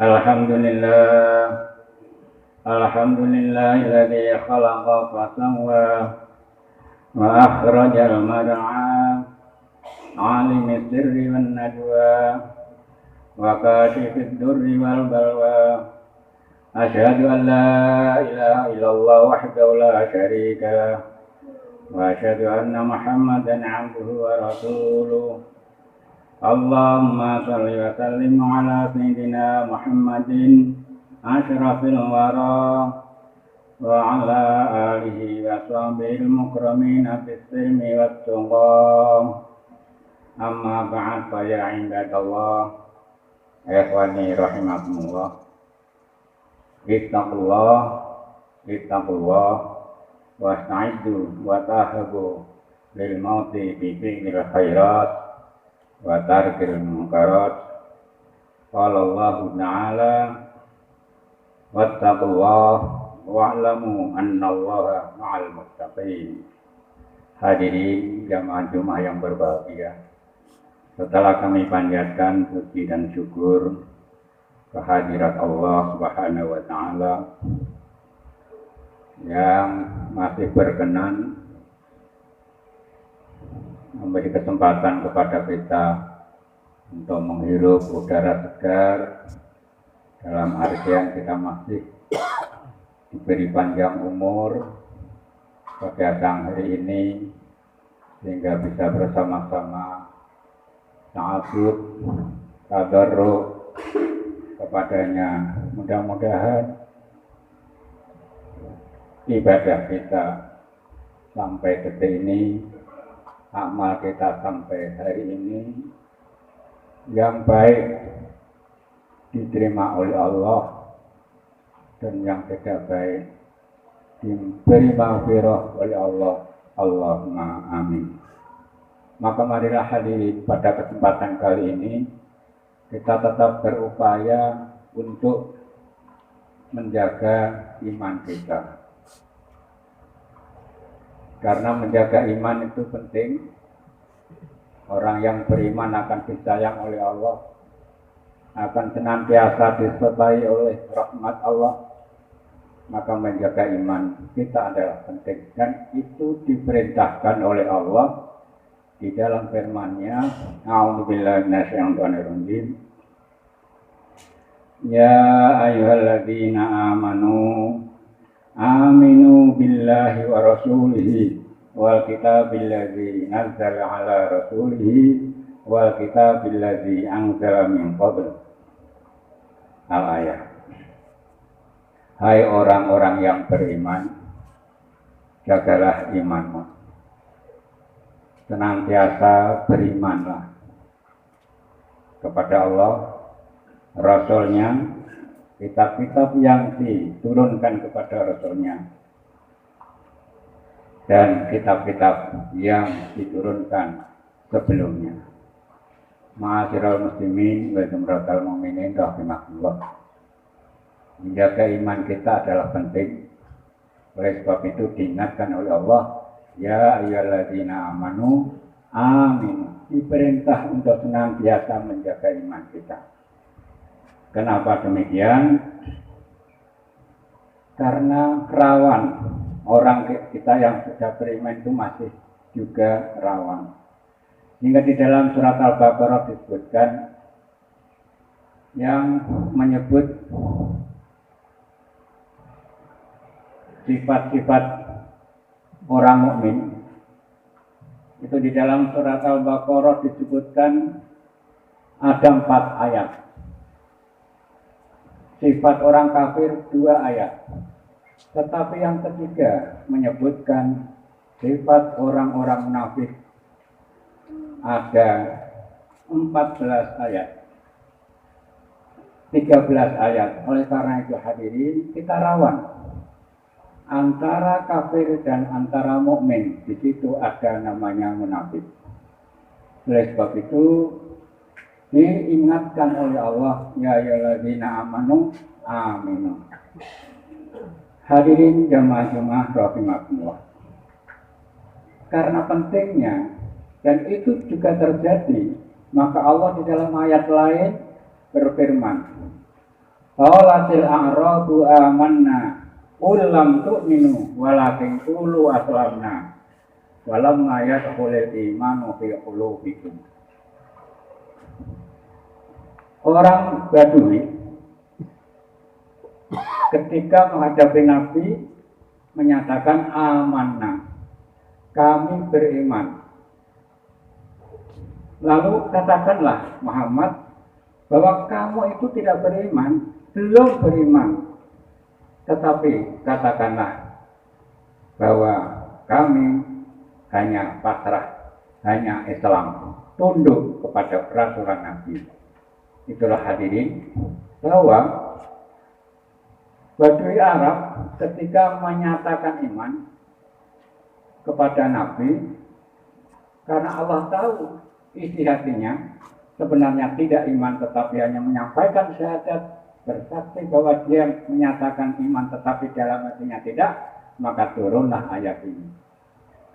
Alhamdulillah, alhamdulillahilladzi khalaqa fasawwa wa akhrajal mar'a alimis sirri wan najwa wa kashifid durri wal balwa. Asyhadu an la ilaha illallah wahdahu la syarika lah wa asyhadu anna Muhammadan 'abduhu wa rasuluh. Allahumma shalli wa sallim ala sayyidina Muhammadin asyrafil wara wa ala alihi wa sahbihi al-mukramin bis-silmi wat-tuqa. Amma ba'd, fa ya ibadallah, ikhwani rahimakumullah. Ittaqullah wasta'iddu wa tahabu lil mauti bi fi'lil khairat wa tarkil munkarat. Qala Allah Ta'ala, wattaqullah wa'lamu annallaha ma'al muttaqin. Hadirin jamaah Jumat yang berbahagia, setelah kami panjatkan puji dan syukur kehadirat Allah Subhanahu wa Ta'ala yang masih berkenan memberi kesempatan kepada kita untuk menghirup udara segar, dalam artian kita masih diberi panjang umur pada siang hari ini sehingga bisa bersama-sama ta'assub, tadarruk kepadanya. Mudah-mudahan ibadah kita sampai detik ini, amal kita sampai hari ini yang baik diterima oleh Allah, dan yang tidak baik diberi maghfirah oleh Allah. Allahumma amin. Maka marilah hadirin, pada kesempatan kali ini kita tetap berupaya untuk menjaga iman kita. Karena menjaga iman itu penting. Orang yang beriman akan disayang oleh Allah, akan senantiasa disertai oleh rahmat Allah. Maka menjaga iman kita adalah penting, dan itu diperintahkan oleh Allah di dalam firman-Nya. A'udzubillahi minasyaitonir rajim. Ya ayyuhalladzina amanu aminu billahi wa rasulihi wal kitabil ladzi nazzala ala rasulihi wal kitabil ladzi anzala min qabl. Al-ayat. Hai orang-orang yang beriman, jagalah imanmu. Senantiasa berimanlah kepada Allah, Rasul-Nya, kitab-kitab yang diturunkan kepada Rasul-Nya, dan kitab-kitab yang diturunkan sebelumnya. Ma'asyiral muslimin wa jumratal mu'minin rahimakumullah. Menjaga iman kita adalah penting. Oleh sebab itu diingatkan oleh Allah, ya ayyuhalladzina amanu amin. Diperintah untuk senantiasa menjaga iman kita. Kenapa demikian? Karena rawan, orang kita yang sudah beriman itu masih juga rawan. Hingga di dalam surat Al-Baqarah disebutkan yang menyebut sifat-sifat orang mukmin. Itu di dalam surat Al-Baqarah disebutkan ada 4 ayat. Sifat orang kafir 2 ayat. Tetapi yang ketiga menyebutkan sifat orang-orang munafik ada 14 ayat. 13 ayat. Oleh karena itu hadirin, kita rawan antara kafir dan antara mukmin. Di situ ada namanya munafik. Oleh sebab itu diingatkan oleh Allah, ya ayyuhalladzina amanu aminu. Hadirin jamaah-jamaah rahimakumullah. Karena pentingnya, dan itu juga terjadi, maka Allah di dalam ayat lain berfirman, Qalatil a'radu amanna qul lam tu'minu walakin qulu aslamna walamma yadkhulul imanu fi qulubikum. Orang Badui ketika menghadapi Nabi menyatakan amanna, kami beriman. Lalu katakanlah Muhammad bahwa kamu itu tidak beriman, belum beriman. Tetapi katakanlah bahwa kami hanya pasrah, hanya Islam, tunduk kepada peraturan Nabi. Itulah hadirin bahwa Badui Arab ketika menyatakan iman kepada Nabi, karena Allah tahu isi hatinya sebenarnya tidak iman tetapi hanya menyampaikan syahadat, bersaksi bahwa dia menyatakan iman tetapi dalam hatinya tidak, maka turunlah ayat ini.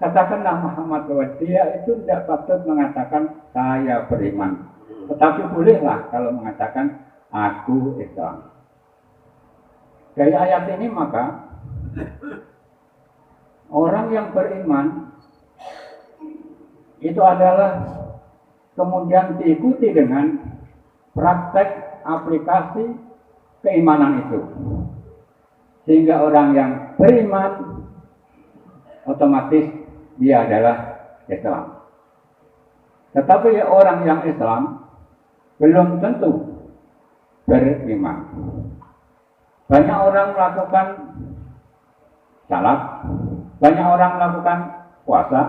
Katakanlah Muhammad bahwa dia itu tidak patut mengatakan saya beriman, tetapi bolehlah kalau mengatakan aku Islam. Dari ayat ini maka orang yang beriman itu adalah kemudian diikuti dengan praktek aplikasi keimanan itu. Sehingga orang yang beriman otomatis dia adalah Islam. Tetapi orang yang Islam belum tentu beriman. Banyak orang melakukan salat, banyak orang melakukan puasa,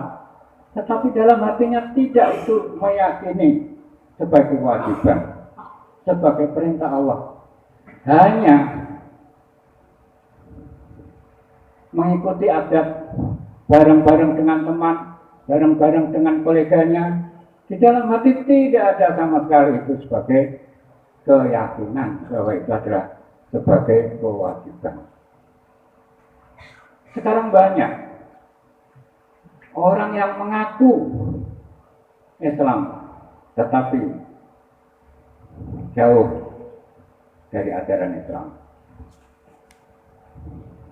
tetapi dalam hatinya tidak itu meyakini sebagai kewajiban, sebagai perintah Allah. Hanya mengikuti adat bareng-bareng dengan teman, bareng-bareng dengan koleganya. Di dalam hati tidak ada sama sekali itu sebagai keyakinan bahwa itu adalah sebagai kewajiban. Sekarang banyak orang yang mengaku Islam tetapi jauh dari ajaran Islam.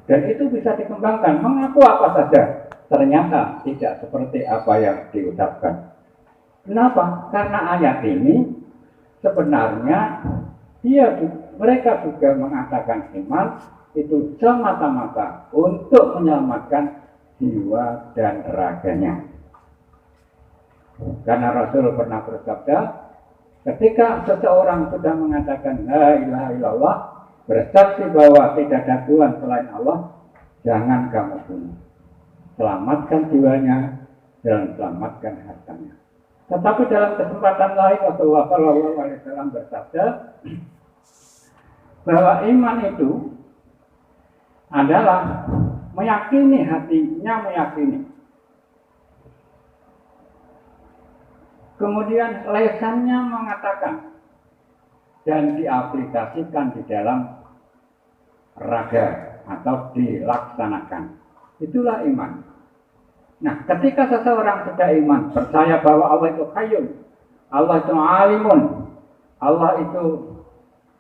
Dan itu bisa dikembangkan, mengaku apa saja, ternyata tidak seperti apa yang diucapkan. Kenapa? Karena ayat ini sebenarnya mereka juga mengatakan iman itu semata-mata untuk menyelamatkan jiwa dan raganya. Karena Rasul pernah bersabda, ketika seseorang sudah mengatakan la ilaha illallah, bersaksi bahwa tidak ada Tuhan selain Allah, jangan kamu bunuh. Selamatkan jiwanya dan selamatkan hartanya. Tetapi dalam kesempatan lain Rasulullah SAW bersabda bahwa iman itu adalah meyakini, hatinya meyakini. Kemudian lesannya mengatakan dan diaplikasikan di dalam raga atau dilaksanakan. Itulah iman. Nah, ketika seseorang sudah iman, percaya bahwa Allah itu Hayyun, Allah itu Alimun, Allah itu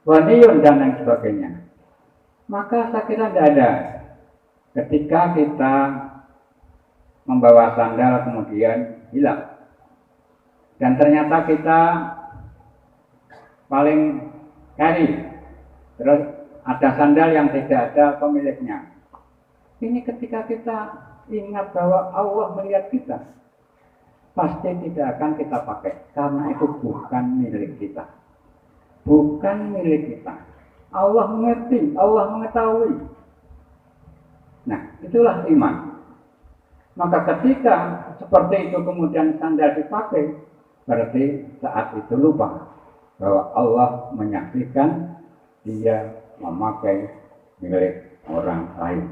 Waniyun dan lain sebagainya, maka saya kira tidak ada ketika kita membawa sandal kemudian hilang dan ternyata kita paling cari, terus ada sandal yang tidak ada pemiliknya. Ini ketika kita ingat bahwa Allah melihat kita, pasti tidak akan kita pakai karena itu bukan milik kita, bukan milik kita. Allah mengerti, Allah mengetahui. Nah, itulah iman. Maka ketika seperti itu kemudian sandal dipakai, berarti saat itu lupa bahwa Allah menyaksikan dia memakai milik orang lain.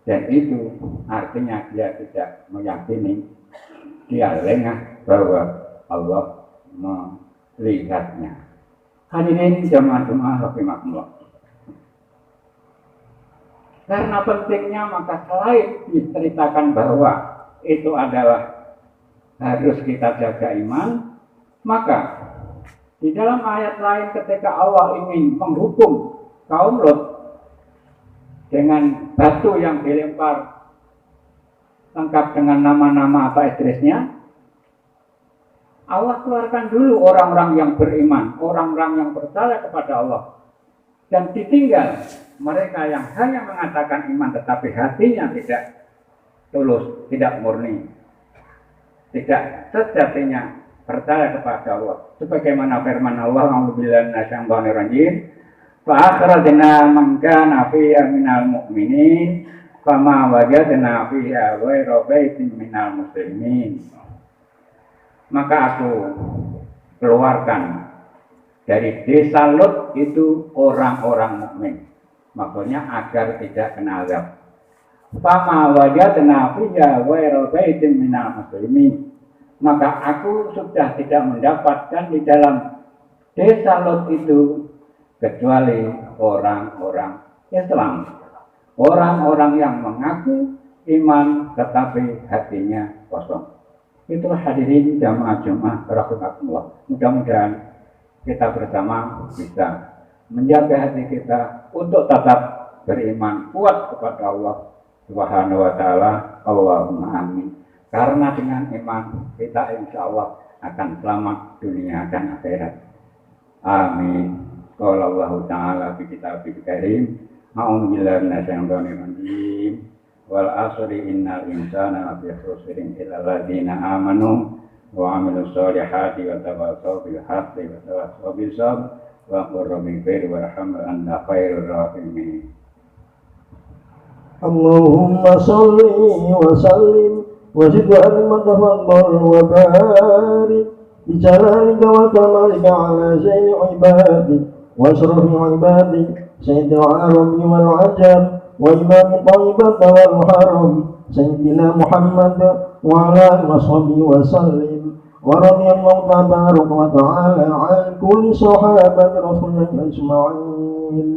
Dan itu artinya dia tidak meyakini, dia lengah bahwa Allah melihatnya. Hadirin jamaah rahimakumullah. Karena pentingnya maka selain diceritakan bahwa itu adalah harus kita jaga iman, maka Di dalam ayat lain ketika Allah ingin menghukum kaum Lot dengan batu yang dilempar lengkap dengan nama-nama apa addressnya, Allah keluarkan dulu orang-orang yang beriman, orang-orang yang percaya kepada Allah, dan ditinggal mereka yang hanya mengatakan iman tetapi hatinya tidak tulus, tidak murni, tidak sejatinya percaya kepada Allah. Sebagaimana firman Allah, a'udzubillahi minasyaitonir rajim, fa akhrajna man kana fiha minal mu'minin fama wajadna fiha ghairu baitin minal muslimin. Maka aku keluarkan dari desa Lut itu orang-orang mukmin, maksudnya agar tidak kena azab. Fama wajadna fiha ghairu baitin minal muslimin. Maka aku sudah tidak mendapatkan di dalam desa Lot itu kecuali orang-orang Islam, orang-orang yang mengaku iman tetapi hatinya kosong. Itulah hadirin jamaah Jumat rahimakumullah. Mudah-mudahan kita bersama bisa menjaga hati kita untuk tetap beriman kuat kepada Allah Subhanahu wa taala. Allahumma amin. Karena dengan iman kita insya Allah akan selamat dunia dan akhirat. Amin. Qala Allah Ta'ala fi kitabihil karim, a'udzu billahi minasyaitonir rajim. Wal asri innal insana lafi khusrin illa alladziina aamanu wa 'amilus shalihati wa tawassaw bil haqqi wa tawassaw bis sabr wa qur rabbi ighfir warham anta khairur rahimin. Allahumma shalli wa sallim وزد وألم تفضل وبارك بجلالك وكمالك على زين عبادك واشرف عبادك سيد العرب والعجم وإمام طيبة والحرم سيدنا محمد وعلى آله وصحبه وسلم ورضي الله تبارك وتعالى عن كل صحابة رسول الله أجمعين.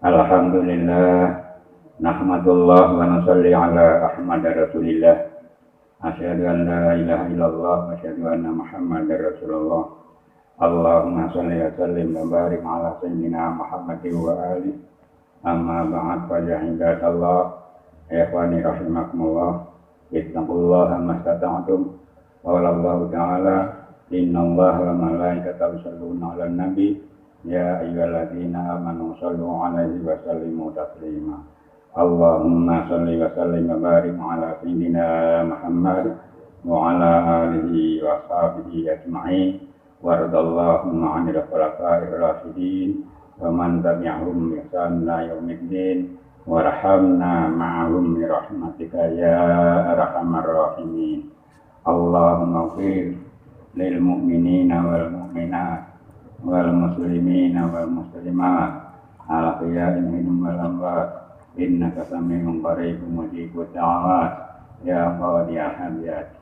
Alhamdulillah, nahmadullah wa nusalli ala Ahmad Rasulillah. Asyhadu an la ilaha illallah wa asyhadu anna Muhammadar Rasulullah. Allahumma shalli wa sallim wa barik ala sayyidina Muhammadin wa alihi. Amma ba'd, fa ya ibadallah, ikhwani rahimakumullah, ittaqullaha mastata'tum. Qala Allah Ta'ala, innallaha wa malaikatahu yusholluna 'alan nabi. Ya ayyuhalladzina amanu shallu 'alaihi wa sallimu taslima. Allahumma shalli wa sallim wa barik 'ala sayyidina Muhammad wa 'ala alihi wa sahbihi ajma'in. Waradallahu 'anil khulafa'ir rasyidin wa man tabi'ahum bi ihsan ila yaumiddin warhamna ma'ahum bi rahmatika ya arhamar rahimin. Allahumma ighfir lil mu'minina wal mu'minat wal muslimina wal muslimat al ahya'i minhum wal amwat innaka sami'un qaribun mujibud da'awat ya qadiyal hajat.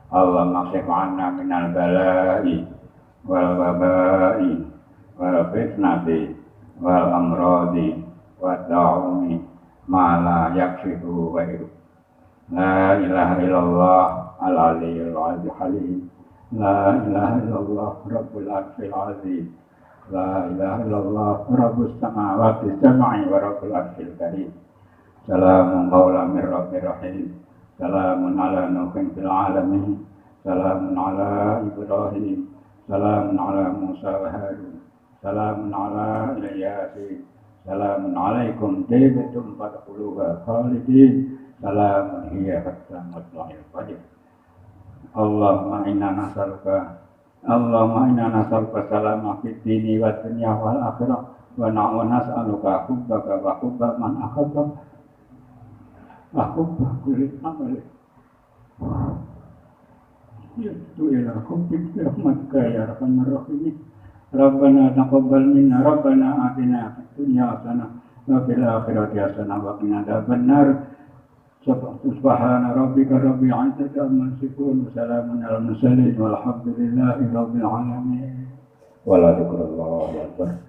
Allahumma kshif 'anna minal bala'i wal waba'i wal fitnati wal amradi wad da'uni ma la yakshifu ghairu. La ilaha illallah al-aliyyul halim. La ilaha illallah rabbul arsyil azim. La ilaha illallah rabbus samawati sab'i wa rabbul arsyil karim. Salamun qawlan min rabbir rahim. Salamun ala nuhin fil alamin. Salamun ala Ibrahim. Salamun ala Musa wa Harun. Salamun ala Yasin. Salamun alaikum tibtum fadkhuluha khalidin. Salamun hiya hatta matla'il fajr. Allahumma inna nas'aluka salama fid dini wa dunya wal akhirah wa nas'aluka hubbaka wa hubba man ahabbaka wa hubba kulli amali yaitu ila hubbik rahmatika ya arhamar rahimin. Rabbana taqabbal minna rabbana atina fid dunya hasanah wa fil akhirati hasanah wa qina adzabannar. Subhana rabbika rabbil izzati amma yasifun wa salamun alal mursalin walhamdulillahi rabbil alamin. Wa la ilaha illallah.